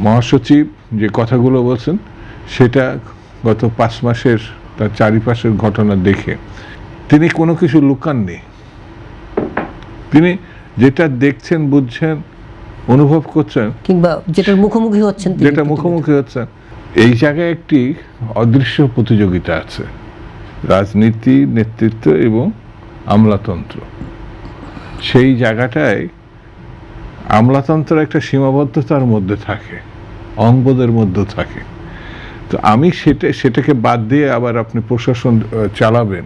মহাসচিব যে কথাগুলো বলছেন সেটা গত 5 মাসের তার চারিপাশের ঘটনা দেখে তিনি কোনো কিছু লুকাননি। তিনি যেটা দেখছেন, বুঝছেন, অনুভব করছেন, কিংবা যেটার মুখোমুখি হচ্ছেন, এই জায়গায় একটি অদৃশ্য প্রতিযোগিতা আছে, রাজনীতি, নেতৃত্ব এবং আমলাতন্ত্র। সেই জায়গাটায় আমলাতন্ত্র একটা সীমাবদ্ধতার মধ্যে থাকে, অঙ্গদের মধ্যে থাকে। তো আমি সেটাকে বাদ দিয়ে আবার আপনি প্রশাসন চালাবেন,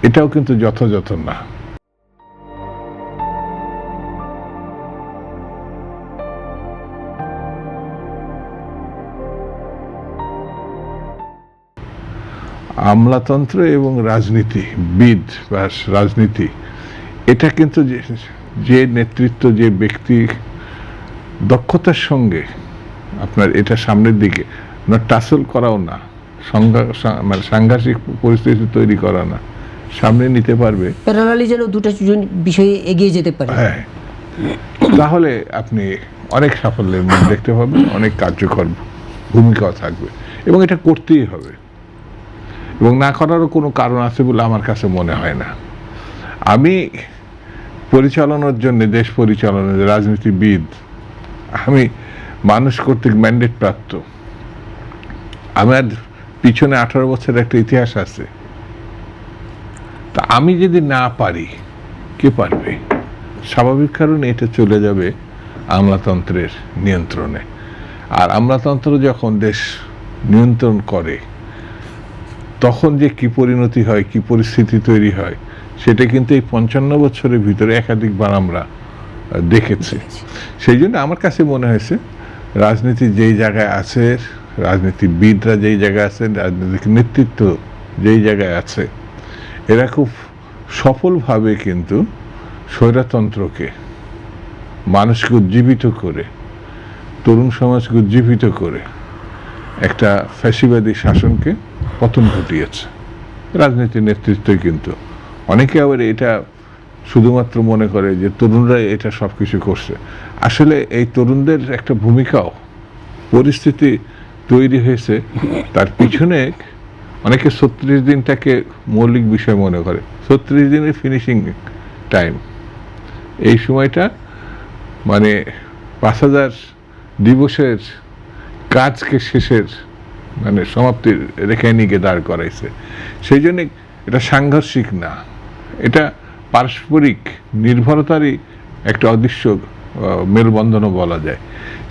এটাও কিন্তু যথাযথ না। আমলাতন্ত্র এবং রাজনীতিবিদ বা রাজনীতি, এটা কিন্তু যে নেতৃত্ব, যে ব্যক্তি দক্ষতার সঙ্গে আপনার এটা সামনের দিকে টাসল করাও না, মানে সাংঘর্ষিক পরিস্থিতি তৈরি করা না, সামনে নিতে পারবে, প্যারালালি যেন দুটো বিষয়ে এগিয়ে যেতে পারে, হ্যাঁ, তাহলে আপনি অনেক সাফল্যের মুখ দেখতে পাবেন, অনেক কার্যকর ভূমিকাও থাকবে, এবং এটা করতেই হবে, এবং না করারও কোনো কারণ আছে বলে আমার কাছে মনে হয় না। আমি পরিচালনার জন্য, দেশ পরিচালনার রাজনীতিবিদ, আমি মানুষ কর্তৃক ম্যান্ডেট প্রাপ্ত, আমার পিছনে 18 বছরের একটা ইতিহাস আছে। তা আমি যদি না পারি, কে পারবে? স্বাভাবিক কারণে এটা চলে যাবে আমলাতন্ত্রের নিয়ন্ত্রণে। আর আমলাতন্ত্র যখন দেশ নিয়ন্ত্রণ করে, তখন যে কি পরিণতি হয়, কি পরিস্থিতি তৈরি হয়, সেটা কিন্তু এই 55 বছরের ভিতরে একাধিকবার আমরা দেখেছি। সেই জন্য আমার কাছে মনে হয়েছে রাজনীতি যেই জায়গায় আছে, রাজনীতিবিদরা যেই জায়গায় আছেন, রাজনৈতিক নেতৃত্ব যেই জায়গায় আছে, এরা খুব সফলভাবে কিন্তু স্বৈরতন্ত্রকে, মানুষকে উজ্জীবিত করে, তরুণ সমাজকে উজ্জীবিত করে একটা ফ্যাসিবাদী শাসনকে পতন ঘটিয়েছে রাজনীতির নেতৃত্বই। কিন্তু অনেকে আবার এটা শুধুমাত্র মনে করে যে তরুণরাই এটা সব কিছু করছে। আসলে এই তরুণদের একটা ভূমিকাও, পরিস্থিতি তৈরি হয়েছে, তার পিছনে অনেকে 36 দিনটাকে মৌলিক বিষয় মনে করে। 36 দিনের ফিনিশিং টাইম, এই সময়টা মানে 5000 দিবসের কাজকে শেষের মানে সমাপ্তির রেখায় নিয়ে দাঁড় করাইছে। সেই জন্য এটা সাংঘর্ষিক না, এটা পারস্পরিক নির্ভরতারই একটা অদৃশ্য মেলবন্ধনও বলা যায়।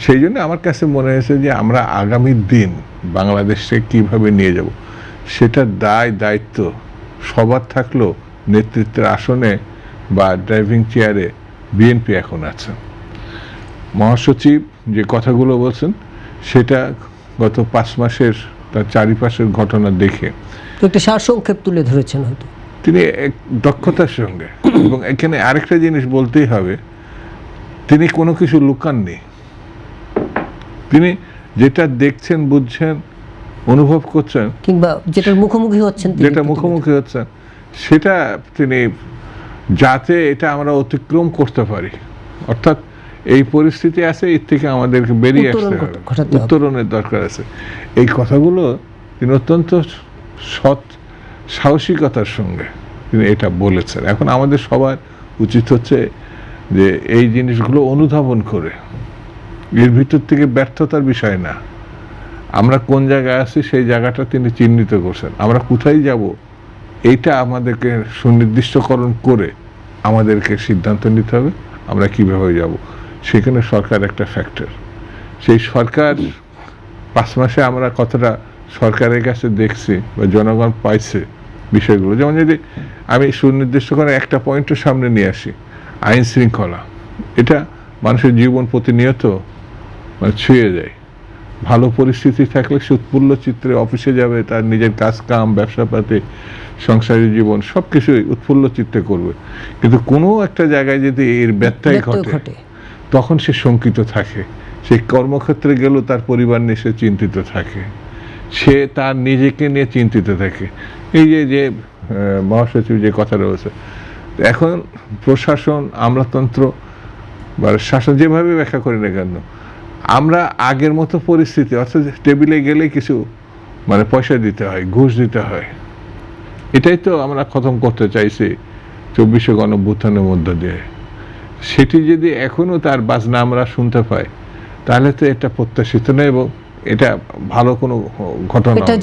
সেই জন্য আমার কাছে মনে হয়েছে যে আমরা আগামী দিন বাংলাদেশকে কিভাবে নিয়ে যাব, সেটার দায়িত্ব সবার থাকলেও নেতৃত্বের আসনে বা ড্রাইভিং চেয়ারে বিএনপি এখন আছে। মহাসচিব যে কথাগুলো বলছেন সেটা গত 5 মাসের তার চারিপাশের ঘটনা দেখে একটা সারসংক্ষেপ তুলে ধরেছেন হয়তো তিনি এক দক্ষতার সঙ্গে। এবং এখানে আরেকটা জিনিস বলতেই হবে, তিনি কোনো কিছু লুকাননি। তিনি যেটা দেখছেন, বুঝছেন, অনুভব করছেন, কিংবা যেটার মুখোমুখি হচ্ছেন, সেটা তিনি, যাতে এটা আমরা অতিক্রম করতে পারি, অর্থাৎ এই পরিস্থিতি আছে, এর থেকে আমাদেরকে বেরিয়ে আসতে হবে, উত্তরণের দরকার আছে। এই কথাগুলো তিনি অত্যন্ত সৎ সাহসিকতার সঙ্গে তিনি এটা বলেছেন। এখন আমাদের সবার উচিত হচ্ছে যে এই জিনিসগুলো অনুধাবন করে, এর ভিতর থেকে ব্যর্থতার বিষয় না, আমরা কোন জায়গায় আছি সেই জায়গাটা তিনি চিহ্নিত করছেন, আমরা কোথায় যাব এইটা আমাদেরকে সুনির্দিষ্টকরণ করে আমাদেরকে সিদ্ধান্ত নিতে হবে আমরা কিভাবে যাব। সেখানে সরকার একটা ফ্যাক্টর। সেই সরকার 5 মাসে আমরা কতটা সরকারের কাছে দেখছি বা জনগণ পাইছে বিষয়গুলো, যেমন যদি আমি সুনির্দিষ্ট করে একটা পয়েন্টের সামনে নিয়ে আসি, আইন শৃঙ্খলা, এটা মানুষের জীবন প্রতিনিয়ত মানে ছুঁয়ে যায়। ভালো পরিস্থিতি থাকলে সে উৎফুল্ল চিত্রে অফিসে যাবে, তার নিজের কাজ কাম, ব্যবসাপাতি, সংসারী জীবন সব কিছুই উৎফুল্ল চিত্তে করবে। কিন্তু কোনো একটা জায়গায় যদি এর ব্যত্যয় ঘটে, তখন সে শঙ্কিত থাকে। সে কর্মক্ষেত্রে গেলেও তার পরিবার নিয়ে সে চিন্তিত থাকে, সে তার নিজেকে নিয়ে চিন্তিত থাকে। এই যে মহাসচিব যে কথা রয়েছে, এখন প্রশাসন, আমলাতন্ত্র বা শাসন যেভাবে ব্যাখ্যা করি না কেন, আমরা আগের মতো পরিস্থিতি অর্থাৎ টেবিলে গেলে কিছু মানে পয়সা দিতে হয়, ঘুষ দিতে হয়, এটাই তো আমরা খতম করতে চাইছি 24শে গণঅভ্যুত্থানের মধ্য দিয়ে। সেটি যদি এখনো তার বাজনা আমরা শুনতে পাই, তাহলে তো এটা প্রত্যাশিত নয় এবং এটা ভালো কোনো ঘটনা এটা নয়।